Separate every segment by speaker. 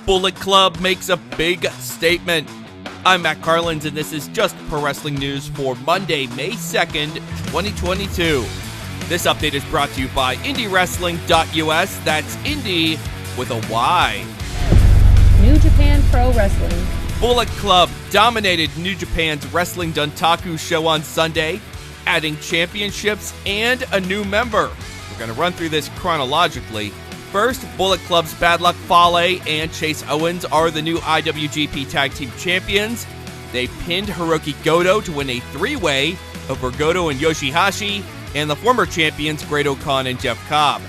Speaker 1: Bullet Club makes a big statement. I'm Matt Carlins, and this is Just Pro Wrestling News for Monday, May 2nd, 2022. This update is brought to you by IndieWrestling.us. That's Indie with a Y.
Speaker 2: New Japan Pro Wrestling.
Speaker 1: Bullet Club dominated New Japan's Wrestling Dontaku show on Sunday, adding championships and a new member. We're going to run through this chronologically. First, Bullet Club's Bad Luck Fale and Chase Owens are the new IWGP Tag Team Champions. They pinned Hirooki Goto to win a three-way over Goto and YOSHI-HASHI and the former champions Great-O-Khan and Jeff Cobb.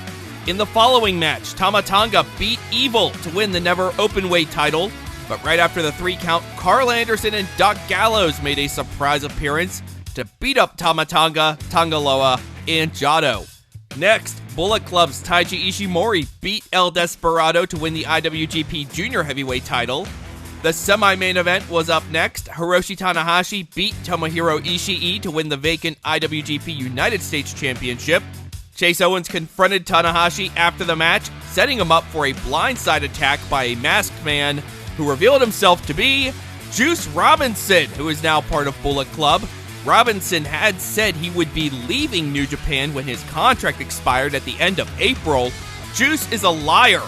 Speaker 1: In the following match, Tama Tonga beat Evil to win the NEVER Openweight Title, but right after the 3-count, Karl Anderson and Doc Gallows made a surprise appearance to beat up Tama Tonga, Tanga Loa, and Jado. Next, Bullet Club's Taiji Ishimori beat El Desperado to win the IWGP Junior Heavyweight Title. The semi-main event was up next. Hiroshi Tanahashi beat Tomohiro Ishii to win the vacant IWGP United States Championship. Chase Owens confronted Tanahashi after the match, setting him up for a blindside attack by a masked man who revealed himself to be Juice Robinson, who is now part of Bullet Club. Robinson had said he would be leaving New Japan when his contract expired at the end of April. Juice is a liar.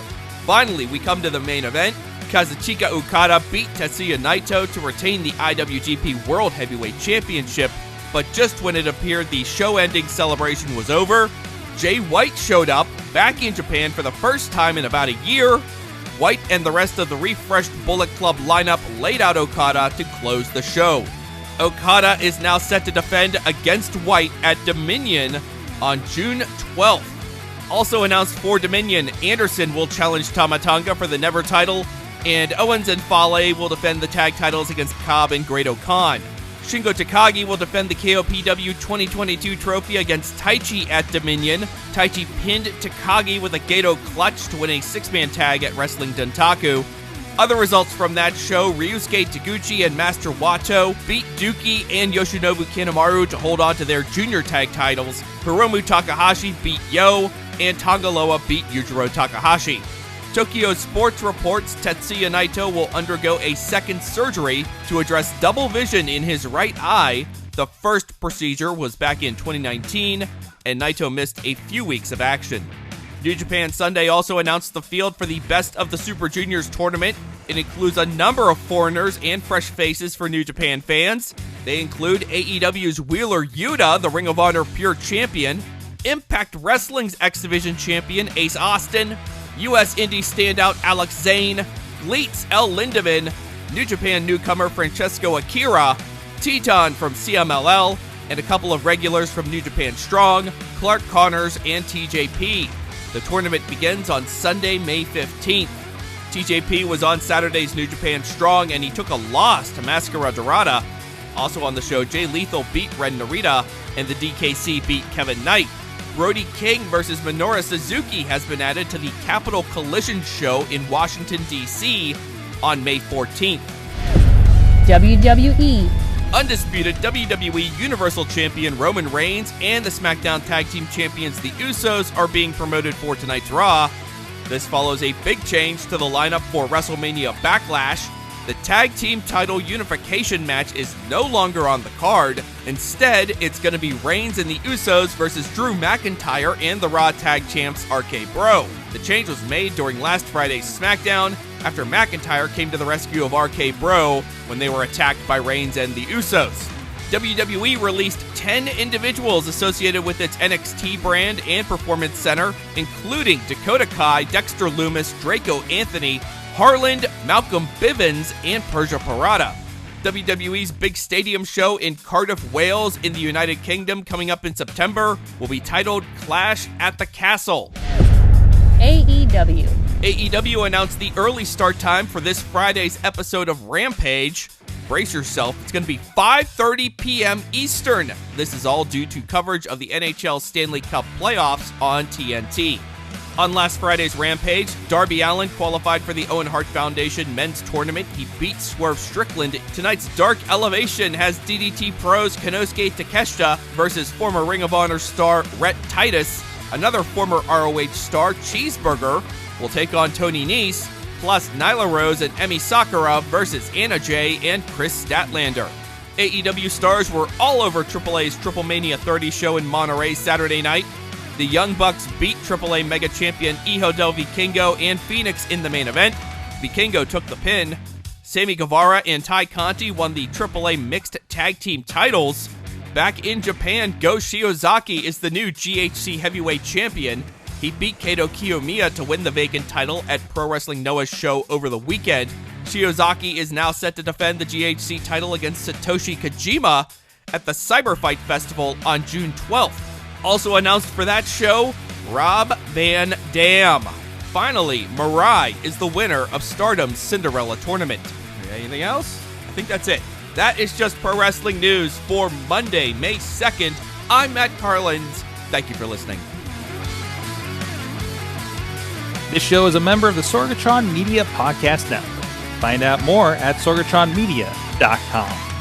Speaker 1: Finally, we come to the main event. Kazuchika Okada beat Tetsuya Naito to retain the IWGP World Heavyweight Championship, but just when it appeared the show-ending celebration was over, Jay White showed up, back in Japan for the first time in about a year. White and the rest of the refreshed Bullet Club lineup laid out Okada to close the show. Okada is now set to defend against White at Dominion on June 12th. Also announced for Dominion, Anderson will challenge Tama Tonga for the NEVER title, and Owens and Fale will defend the tag titles against Cobb and Great-O-Khan. Shingo Takagi will defend the KOPW 2022 trophy against Taiji at Dominion. Taiji pinned Takagi with a Gato clutch to win a 6-man tag at Wrestling Dontaku. Other results from that show, Ryusuke Taguchi and Master Wato beat Dookie and Yoshinobu Kanemaru to hold on to their junior tag titles. Hiromu Takahashi beat Yo, and Tanga Loa beat Yujiro Takahashi. Tokyo Sports reports Tetsuya Naito will undergo a second surgery to address double vision in his right eye. The first procedure was back in 2019, and Naito missed a few weeks of action. New Japan Sunday also announced the field for the Best of the Super Juniors tournament. It includes a number of foreigners and fresh faces for New Japan fans. They include AEW's Wheeler Yuta, the Ring of Honor Pure Champion, Impact Wrestling's X Division Champion Ace Austin, US Indie standout Alex Zane, Gleets L. Lindemann, New Japan newcomer Francesco Akira, Teton from CMLL, and a couple of regulars from New Japan Strong, Clark Connors and TJP. The tournament begins on Sunday, May 15th. TJP was on Saturday's New Japan Strong, and he took a loss to Mascara Dorada. Also on the show, Jay Lethal beat Ren Narita, and the DKC beat Kevin Knight. Brody King versus Minoru Suzuki has been added to the Capital Collision show in Washington, D.C. on May 14th.
Speaker 2: WWE.
Speaker 1: Undisputed WWE Universal Champion Roman Reigns and the SmackDown Tag Team Champions the Usos are being promoted for tonight's Raw. This follows a big change to the lineup for WrestleMania Backlash. The Tag Team Title Unification match is no longer on the card. Instead, it's going to be Reigns and the Usos versus Drew McIntyre and the Raw Tag Champs RK Bro. The change was made during last Friday's SmackDown after McIntyre came to the rescue of RK Bro when they were attacked by Reigns and the Usos. WWE released 10 individuals associated with its NXT brand and performance center, including Dakota Kai, Dexter Lumis, Draco Anthony, Harland, Malcolm Bivens, and Persia Parada. WWE's big stadium show in Cardiff, Wales, in the United Kingdom coming up in September will be titled Clash at the Castle.
Speaker 2: AEW.
Speaker 1: AEW announced the early start time for this Friday's episode of Rampage. Brace yourself, it's going to be 5:30 p.m. Eastern. This is all due to coverage of the NHL Stanley Cup playoffs on TNT. On last Friday's Rampage, Darby Allin qualified for the Owen Hart Foundation men's tournament. He beat Swerve Strickland. Tonight's Dark Elevation has DDT Pros Konosuke Takeshita versus former Ring of Honor star Rhett Titus. Another former ROH star, Cheeseburger, will take on Tony Nese. plus Nyla Rose and Emi Sakura versus Anna Jay and Chris Statlander. AEW stars were all over AAA's Triple Mania 30 show in Monterey Saturday night. The Young Bucks beat AAA Mega Champion Hijo del Vikingo and Phoenix in the main event. Vikingo took the pin. Sammy Guevara and Ty Conti won the AAA Mixed Tag Team titles. Back in Japan, Go Shiozaki is the new GHC Heavyweight Champion. He beat Kaito Kiyomiya to win the vacant title at Pro Wrestling Noah's show over the weekend. Shiozaki is now set to defend the GHC title against Satoshi Kojima at the Cyber Fight Festival on June 12th. Also announced for that show, Rob Van Dam. Finally, Mirai is the winner of Stardom's Cinderella Tournament. Anything else? I think that's it. That is just pro wrestling news for Monday, May 2nd. I'm Matt Carlins. Thank you for listening.
Speaker 3: This show is a member of the Sorgatron Media Podcast Network. Find out more at sorgatronmedia.com.